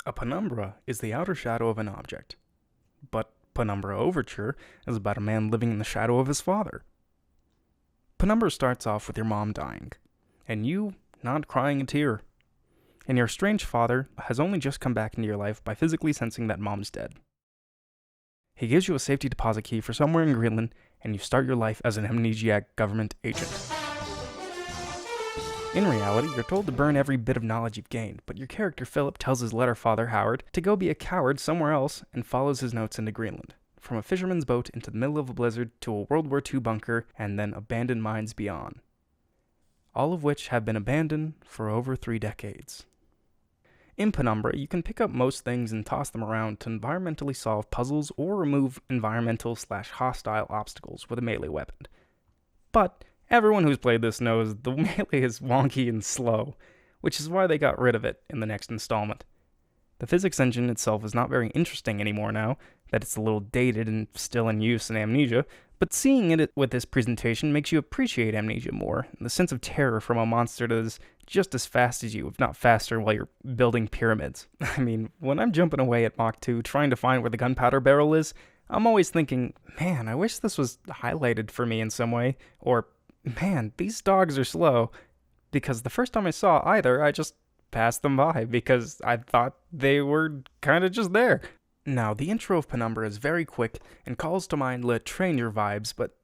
A penumbra is the outer shadow of an object, but Penumbra Overture is about a man living in the shadow of his father. Penumbra starts off with your mom dying, and you not crying a tear. And your estranged father has only just come back into your life by physically sensing that mom's dead. He gives you a safety deposit key for somewhere in Greenland, and you start your life as an amnesiac government agent. In reality, you're told to burn every bit of knowledge you've gained, but your character Philip tells his letter father Howard to go be a coward somewhere else and follows his notes into Greenland. From a fisherman's boat into the middle of a blizzard to a World War II bunker and then abandoned mines beyond. All of which have been abandoned for over 3 decades. In Penumbra, you can pick up most things and toss them around to environmentally solve puzzles or remove environmental/hostile obstacles with a melee weapon. But everyone who's played this knows the melee is wonky and slow, which is why they got rid of it in the next installment. The physics engine itself is not very interesting anymore now that it's a little dated and still in use in Amnesia, but seeing it with this presentation makes you appreciate Amnesia more, and the sense of terror from a monster that is just as fast as you, if not faster, while you're building pyramids. I mean, when I'm jumping away at Mach 2 trying to find where the gunpowder barrel is, I'm always thinking, man, I wish this was highlighted for me in some way, or man, these dogs are slow, because the first time I saw either, I just passed them by because I thought they were kind of just there. Now, the intro of Penumbra is very quick and calls to mind Le Trainer vibes, but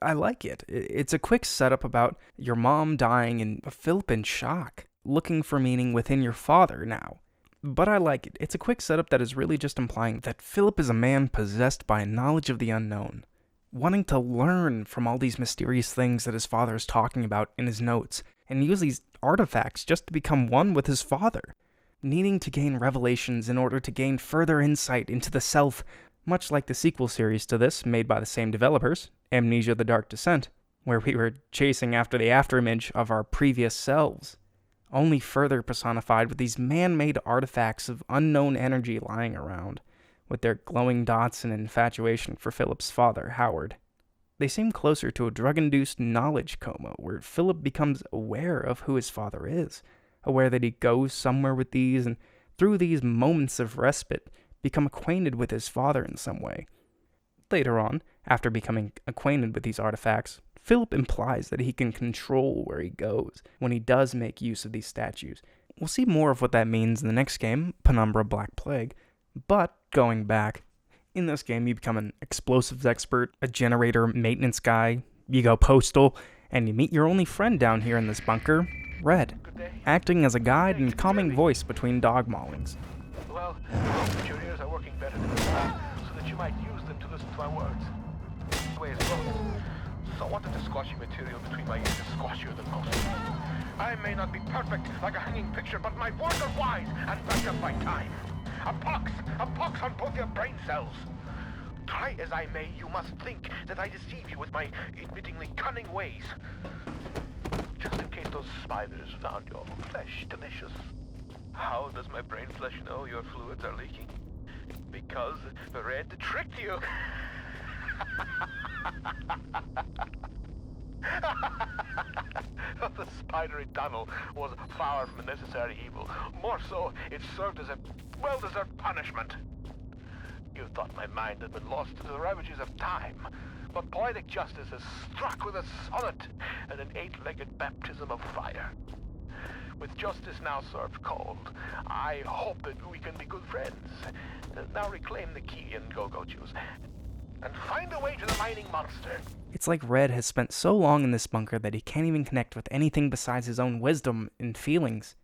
I like it. It's a quick setup about your mom dying and Philip in shock, looking for meaning within your father now. But I like it. It's a quick setup that is really just implying that Philip is a man possessed by a knowledge of the unknown, wanting to learn from all these mysterious things that his father is talking about in his notes, and use these artifacts just to become one with his father, needing to gain revelations in order to gain further insight into the self, much like the sequel series to this, made by the same developers, Amnesia: The Dark Descent, where we were chasing after the afterimage of our previous selves, only further personified with these man-made artifacts of unknown energy lying around, with their glowing dots and infatuation for Philip's father, Howard. They seem closer to a drug-induced knowledge coma, where Philip becomes aware of who his father is, aware that he goes somewhere with these, and through these moments of respite, become acquainted with his father in some way. Later on, after becoming acquainted with these artifacts, Philip implies that he can control where he goes when he does make use of these statues. We'll see more of what that means in the next game, Penumbra: Black Plague, but going back, in this game you become an explosives expert, a generator maintenance guy, you go postal, and you meet your only friend down here in this bunker, Red, acting as a guide and calming voice between dog maulings. Well, your ears are working better than before, so that you might use them to listen to my words. The way it's going. So I wanted to squash your material between my ears is squashier than most. I may not be perfect like a hanging picture, but my words are wise and backed up by time. A pox on both your brain cells. Try as I may, you must think that I deceive you with my admittingly cunning ways. Just in case those spiders found your flesh delicious. How does my brain flesh know your fluids are leaking? Because Red tricked you. The spidery tunnel was far from a necessary evil. More so, it served as a well-deserved punishment. You thought my mind had been lost to the ravages of time, but poetic justice has struck with a sonnet and an 8-legged baptism of fire. With justice now served cold, I hope that we can be good friends. Now reclaim the key and go juice, and find a way to the mining monster. It's like Red has spent so long in this bunker that he can't even connect with anything besides his own wisdom and feelings.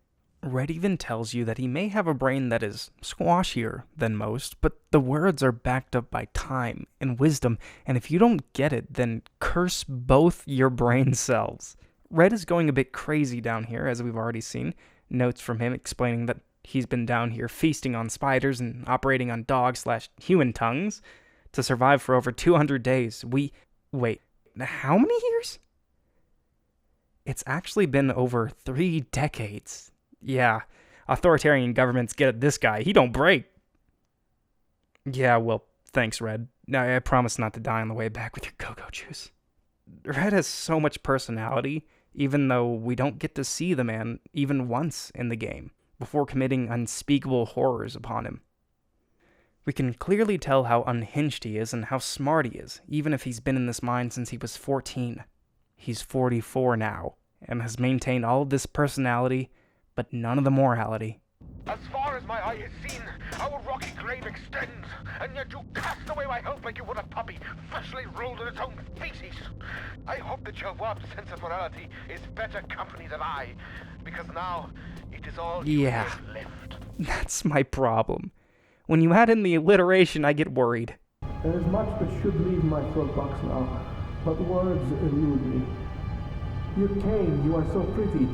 Red even tells you that he may have a brain that is squashier than most, but the words are backed up by time and wisdom, and if you don't get it, then curse both your brain cells. Red is going a bit crazy down here, as we've already seen. Notes from him explaining that he's been down here feasting on spiders and operating on dog/human tongues to survive for over 200 days. Wait, how many years? It's actually been over 3 decades. Yeah, authoritarian governments get at this guy. He don't break. Yeah, well, thanks, Red. I promise not to die on the way back with your go-go juice. Red has so much personality, even though we don't get to see the man even once in the game. before committing unspeakable horrors upon him. We can clearly tell how unhinged he is and how smart he is, even if he's been in this mind since he was 14. He's 44 now, and has maintained all of this personality, but none of the morality. As far as my eye has seen, our rocky grave extends, and yet you cast away my help like you would a puppy, freshly rolled in its own feces. I hope that your warped sense of morality is better company than I, because now it is all you have left. That's my problem. When you add in the alliteration, I get worried. There is much that should leave my throat box now, but words elude me. You came, you are so pretty,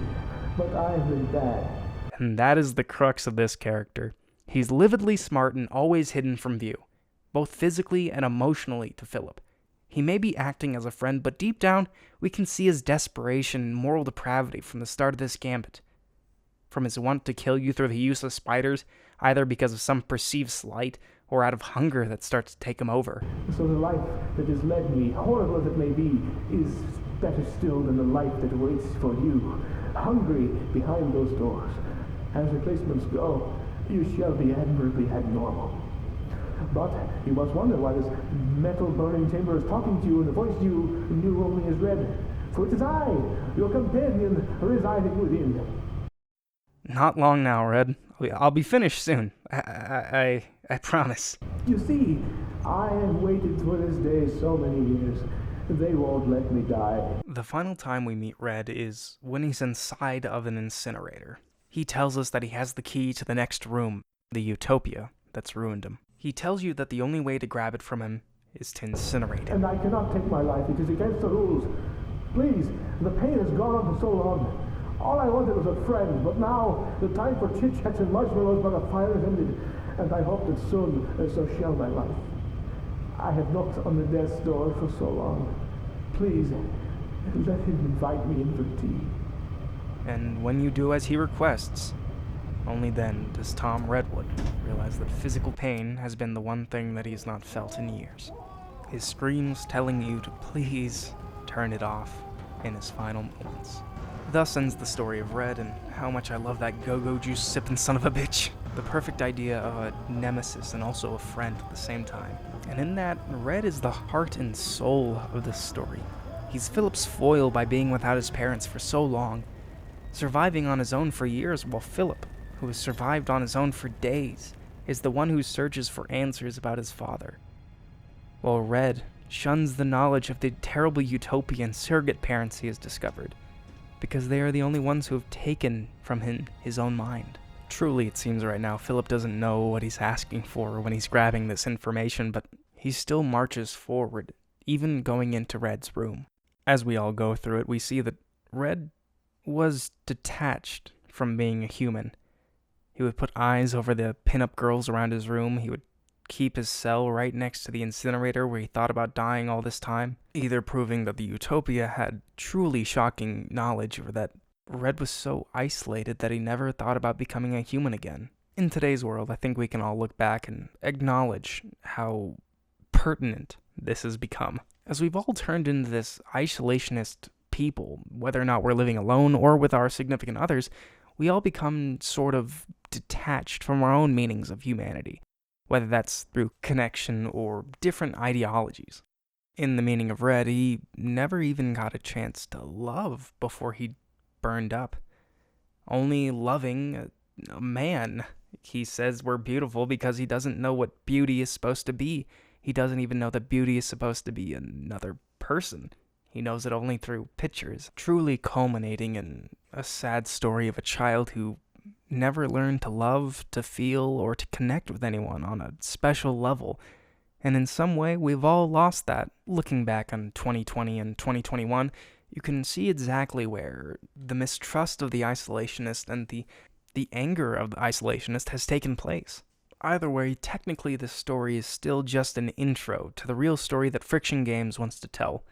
but I have been bad. And that is the crux of this character. He's lividly smart and always hidden from view, both physically and emotionally to Philip. He may be acting as a friend, but deep down, we can see his desperation and moral depravity from the start of this gambit. From his want to kill you through the use of spiders, either because of some perceived slight or out of hunger that starts to take him over. So the life that has led me, horrible as it may be, is better still than the life that waits for you, hungry behind those doors. As replacements go, you shall be admirably abnormal. But you must wonder why this metal burning chamber is talking to you in a voice you knew only as Red. For it is I, your companion, residing within. Not long now, Red. I'll be finished soon. I promise. You see, I have waited for this day so many years. They won't let me die. The final time we meet Red is when he's inside of an incinerator. He tells us that he has the key to the next room, the utopia that's ruined him. He tells you that the only way to grab it from him is to incinerate him. And I cannot take my life. It is against the rules. Please, the pain has gone on for so long. All I wanted was a friend, but now the time for chit-chats and marshmallows by the fire is ended, and I hope that soon so shall my life. I have knocked on the death's door for so long. Please, let him invite me in for tea. And when you do as he requests, only then does Tom Redwood realize that physical pain has been the one thing that he has not felt in years. His screams telling you to please turn it off in his final moments. Thus ends the story of Red, and how much I love that go-go juice sipping son of a bitch. The perfect idea of a nemesis and also a friend at the same time. And in that, Red is the heart and soul of this story. He's Philip's foil by being without his parents for so long, surviving on his own for years, while Philip, who has survived on his own for days, is the one who searches for answers about his father. While Red shuns the knowledge of the terrible utopian surrogate parents he has discovered, because they are the only ones who have taken from him his own mind. Truly, it seems right now, Philip doesn't know what he's asking for when he's grabbing this information, but he still marches forward, even going into Red's room. As we all go through it, we see that Red was detached from being a human. He would put eyes over the pin-up girls around his room. He would keep his cell right next to the incinerator where he thought about dying all this time, either proving that the utopia had truly shocking knowledge or that Red was so isolated that he never thought about becoming a human again. In today's world, I think we can all look back and acknowledge how pertinent this has become, as we've all turned into this isolationist people. Whether or not we're living alone or with our significant others, we all become sort of detached from our own meanings of humanity, whether that's through connection or different ideologies. In the meaning of Red, he never even got a chance to love before he burned up. Only loving a man. He says we're beautiful because he doesn't know what beauty is supposed to be. He doesn't even know that beauty is supposed to be another person. He knows it only through pictures, truly culminating in a sad story of a child who never learned to love, to feel, or to connect with anyone on a special level. And in some way, we've all lost that. Looking back on 2020 and 2021, you can see exactly where the mistrust of the isolationist and the anger of the isolationist has taken place. Either way, technically this story is still just an intro to the real story that Frictional Games wants to tell.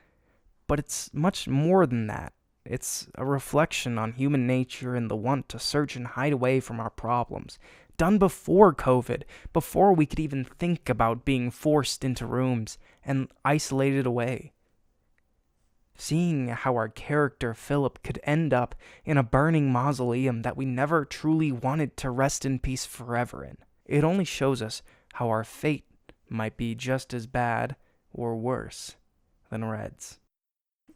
But it's much more than that. It's a reflection on human nature and the want to search and hide away from our problems. Done before COVID, before we could even think about being forced into rooms and isolated away. Seeing how our character Philip could end up in a burning mausoleum that we never truly wanted to rest in peace forever in. It only shows us how our fate might be just as bad or worse than Red's.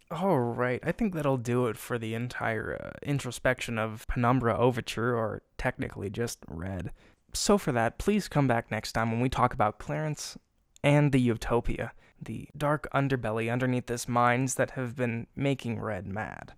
Alright, I think that'll do it for the entire introspection of Penumbra Overture, or technically just Red. So for that, please come back next time when we talk about Clarence and the Utopia, the dark underbelly underneath this minds that have been making Red mad.